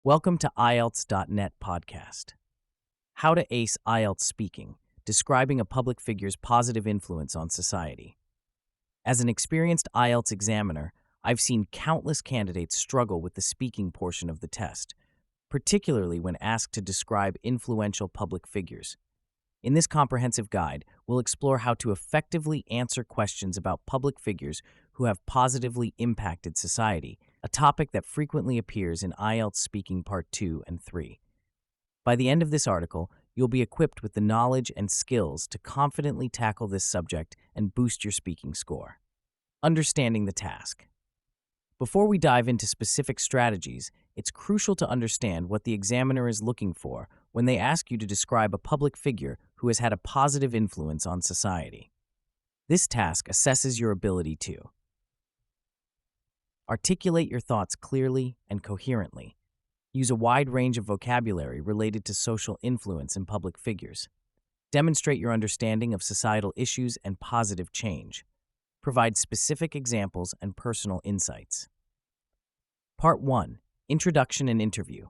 Welcome to IELTS.net podcast. How to Ace IELTS Speaking, describing a public figure's positive influence on society. As an experienced IELTS examiner, I've seen countless candidates struggle with the speaking portion of the test, particularly when asked to describe influential public figures. In this comprehensive guide, we'll explore how to effectively answer questions about public figures who have positively impacted society, a topic that frequently appears in IELTS Speaking Part 2 and 3. By the end of this article, you'll be equipped with the knowledge and skills to confidently tackle this subject and boost your speaking score. Understanding the task. Before we dive into specific strategies, it's crucial to understand what the examiner is looking for when they ask you to describe a public figure who has had a positive influence on society. This task assesses your ability to articulate your thoughts clearly and coherently, use a wide range of vocabulary related to social influence in public figures, demonstrate your understanding of societal issues and positive change, provide specific examples and personal insights. Part 1. Introduction and Interview.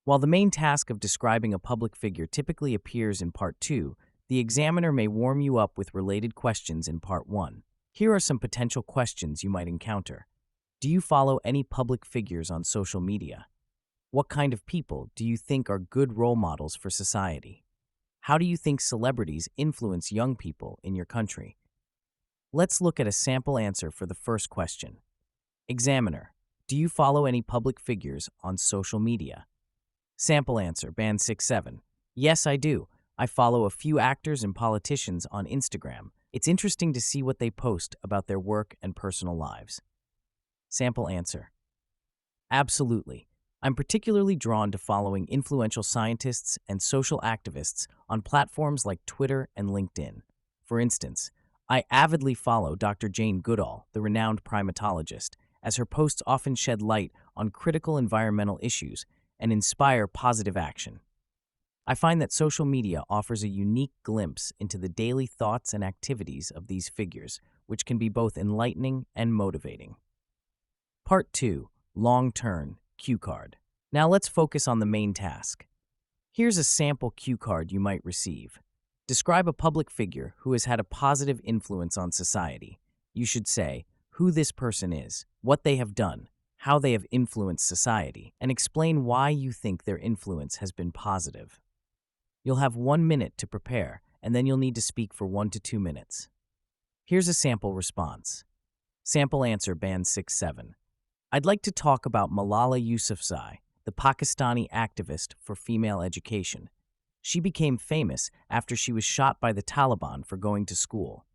While the main task of describing a public figure typically appears in Part 2, the examiner may warm you up with related questions in Part 1. Here are some potential questions you might encounter. Do you follow any public figures on social media? What kind of people do you think are good role models for society? How do you think celebrities influence young people in your country? Let's look at a sample answer for the first question. Examiner, do you follow any public figures on social media? Sample answer, band 6-7. Yes, I do. I follow a few actors and politicians on Instagram. It's interesting to see what they post about their work and personal lives. Sample answer. Absolutely. I'm particularly drawn to following influential scientists and social activists on platforms like Twitter and LinkedIn. For instance, I avidly follow Dr. Jane Goodall, the renowned primatologist, as her posts often shed light on critical environmental issues and inspire positive action. I find that social media offers a unique glimpse into the daily thoughts and activities of these figures, which can be both enlightening and motivating. Part 2. Long-term cue card. Now let's focus on the main task. Here's a sample cue card you might receive. Describe a public figure who has had a positive influence on society. You should say who this person is, what they have done, how they have influenced society, and explain why you think their influence has been positive. You'll have 1 minute to prepare, and then you'll need to speak for 1 to 2 minutes. Here's a sample response. Sample answer, band 6-7. I'd like to talk about Malala Yousafzai, the Pakistani activist for female education. She became famous after she was shot by the Taliban for going to school.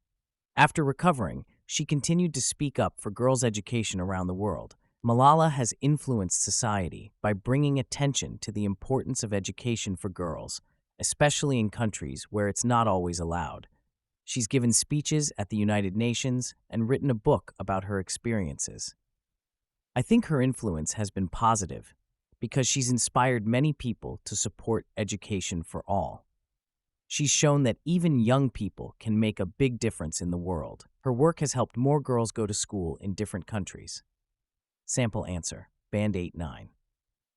After recovering, she continued to speak up for girls' education around the world. Malala has influenced society by bringing attention to the importance of education for girls, especially in countries where it's not always allowed. She's given speeches at the United Nations and written a book about her experiences. I think her influence has been positive because she's inspired many people to support education for all. She's shown that even young people can make a big difference in the world. Her work has helped more girls go to school in different countries. Sample answer, band 8-9.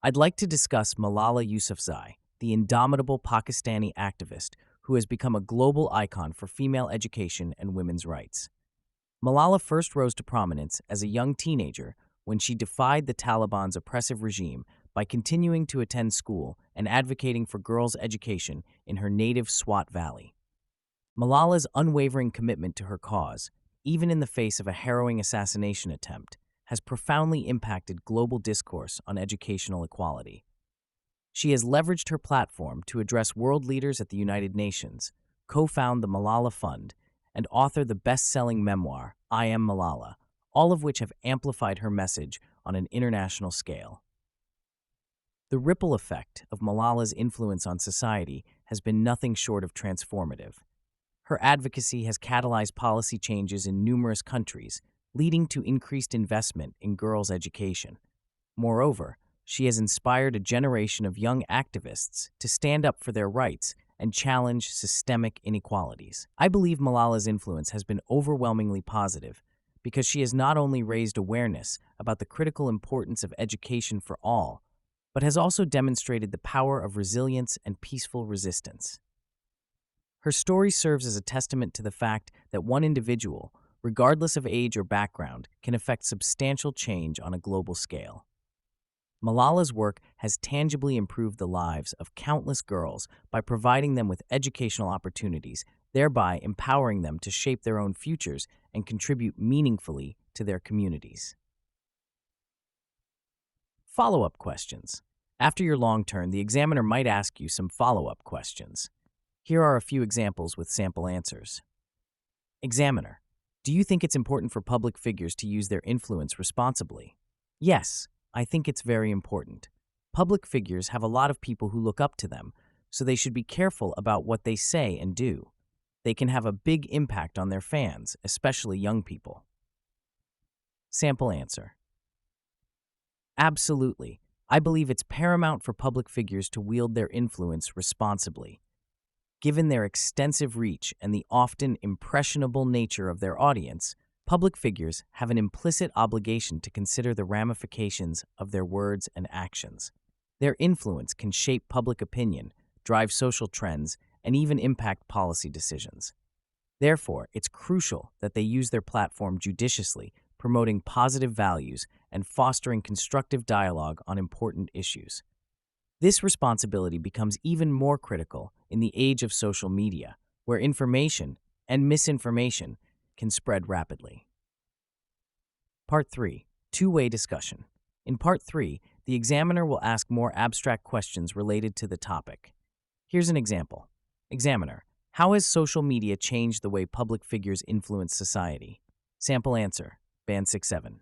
I'd like to discuss Malala Yousafzai, the indomitable Pakistani activist who has become a global icon for female education and women's rights. Malala first rose to prominence as a young teenager when she defied the Taliban's oppressive regime by continuing to attend school and advocating for girls' education in her native Swat Valley. Malala's unwavering commitment to her cause, even in the face of a harrowing assassination attempt, has profoundly impacted global discourse on educational equality. She has leveraged her platform to address world leaders at the United Nations, co-found the Malala Fund, and author the best-selling memoir, I Am Malala, all of which have amplified her message on an international scale. The ripple effect of Malala's influence on society has been nothing short of transformative. Her advocacy has catalyzed policy changes in numerous countries, leading to increased investment in girls' education. Moreover, she has inspired a generation of young activists to stand up for their rights and challenge systemic inequalities. I believe Malala's influence has been overwhelmingly positive because she has not only raised awareness about the critical importance of education for all, but has also demonstrated the power of resilience and peaceful resistance. Her story serves as a testament to the fact that one individual, regardless of age or background, can affect substantial change on a global scale. Malala's work has tangibly improved the lives of countless girls by providing them with educational opportunities, thereby empowering them to shape their own futures and contribute meaningfully to their communities. Follow-up questions. After your long turn, the examiner might ask you some follow-up questions. Here are a few examples with sample answers. Examiner: do you think it's important for public figures to use their influence responsibly? Yes, I think it's very important. Public figures have a lot of people who look up to them, so they should be careful about what they say and do. They can have a big impact on their fans, especially young people. Sample answer: absolutely. I believe it's paramount for public figures to wield their influence responsibly. Given their extensive reach and the often impressionable nature of their audience, public figures have an implicit obligation to consider the ramifications of their words and actions. Their influence can shape public opinion, drive social trends, and even impact policy decisions. Therefore, it's crucial that they use their platform judiciously, promoting positive values and fostering constructive dialogue on important issues. This responsibility becomes even more critical in the age of social media, where information and misinformation can spread rapidly. Part 3. Two-way discussion. In Part 3, the examiner will ask more abstract questions related to the topic. Here's an example. Examiner: how has social media changed the way public figures influence society? Sample answer: Band 6-7.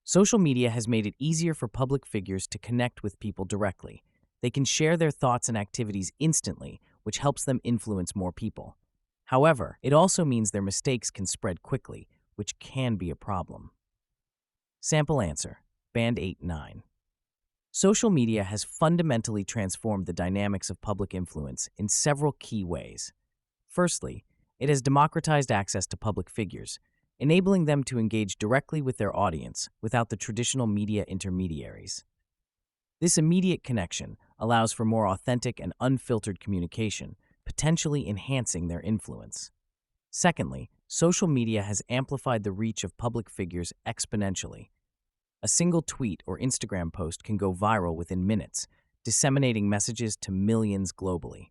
Social media has made it easier for public figures to connect with people directly. They can share their thoughts and activities instantly, which helps them influence more people. However, it also means their mistakes can spread quickly, which can be a problem. Sample answer: Band 8-9. Social media has fundamentally transformed the dynamics of public influence in several key ways. Firstly, it has democratized access to public figures, enabling them to engage directly with their audience without the traditional media intermediaries. This immediate connection allows for more authentic and unfiltered communication, potentially enhancing their influence. Secondly, social media has amplified the reach of public figures exponentially. A single tweet or Instagram post can go viral within minutes, disseminating messages to millions globally.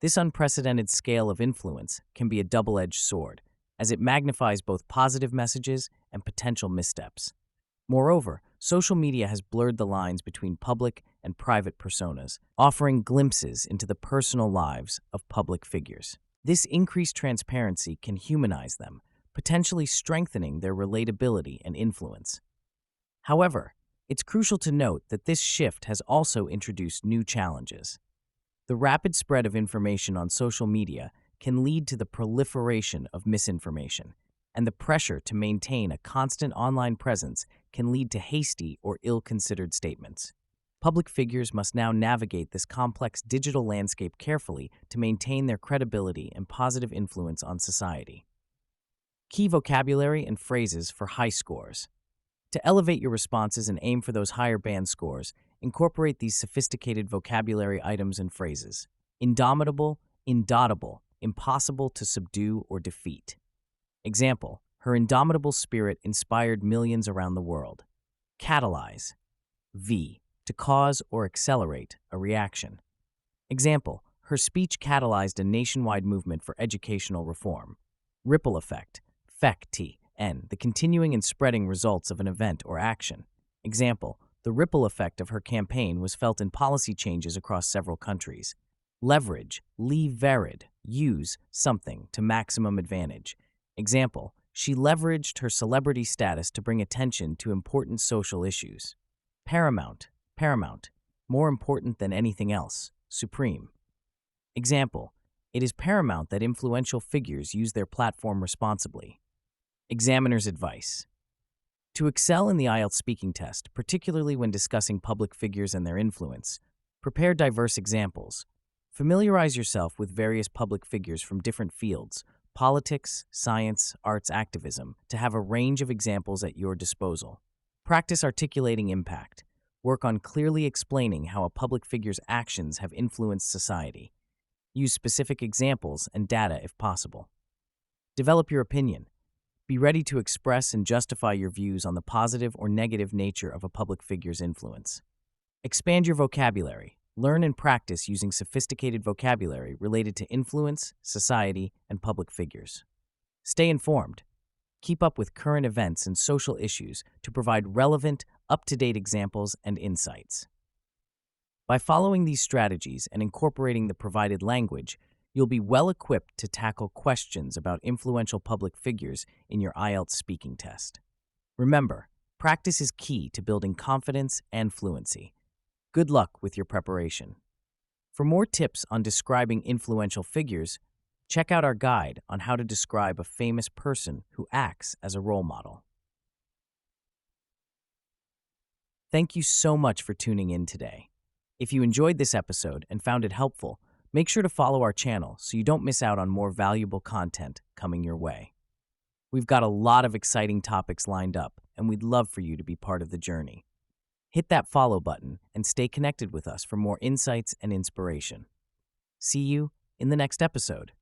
This unprecedented scale of influence can be a double-edged sword, as it magnifies both positive messages and potential missteps. Moreover, social media has blurred the lines between public and private personas, offering glimpses into the personal lives of public figures. This increased transparency can humanize them, potentially strengthening their relatability and influence. However, it's crucial to note that this shift has also introduced new challenges. The rapid spread of information on social media can lead to the proliferation of misinformation, and the pressure to maintain a constant online presence can lead to hasty or ill-considered statements. Public figures must now navigate this complex digital landscape carefully to maintain their credibility and positive influence on society. Key vocabulary and phrases for high scores. To elevate your responses and aim for those higher band scores, incorporate these sophisticated vocabulary items and phrases. Indomitable, indomitable, impossible to subdue or defeat. Example: her indomitable spirit inspired millions around the world. Catalyze. V. To cause or accelerate a reaction. Example: her speech catalyzed a nationwide movement for educational reform. Ripple effect. Fect. N. The continuing and spreading results of an event or action. Example: the ripple effect of her campaign was felt in policy changes across several countries. Leverage. Leverage. Use something to maximum advantage. Example: she leveraged her celebrity status to bring attention to important social issues. Paramount. Paramount. More important than anything else. Supreme. Example: it is paramount that influential figures use their platform responsibly. Examiner's advice. To excel in the IELTS speaking test, particularly when discussing public figures and their influence, prepare diverse examples. Familiarize yourself with various public figures from different fields: politics, science, arts, activism, to have a range of examples at your disposal. Practice articulating impact. Work on clearly explaining how a public figure's actions have influenced society. Use specific examples and data if possible. Develop your opinion. Be ready to express and justify your views on the positive or negative nature of a public figure's influence. Expand your vocabulary. Learn and practice using sophisticated vocabulary related to influence, society, and public figures. Stay informed. Keep up with current events and social issues to provide relevant, up-to-date examples and insights. By following these strategies and incorporating the provided language, you'll be well equipped to tackle questions about influential public figures in your IELTS speaking test. Remember, practice is key to building confidence and fluency. Good luck with your preparation. For more tips on describing influential figures, check out our guide on how to describe a famous person who acts as a role model. Thank you so much for tuning in today. If you enjoyed this episode and found it helpful, make sure to follow our channel so you don't miss out on more valuable content coming your way. We've got a lot of exciting topics lined up, and we'd love for you to be part of the journey. Hit that follow button and stay connected with us for more insights and inspiration. See you in the next episode.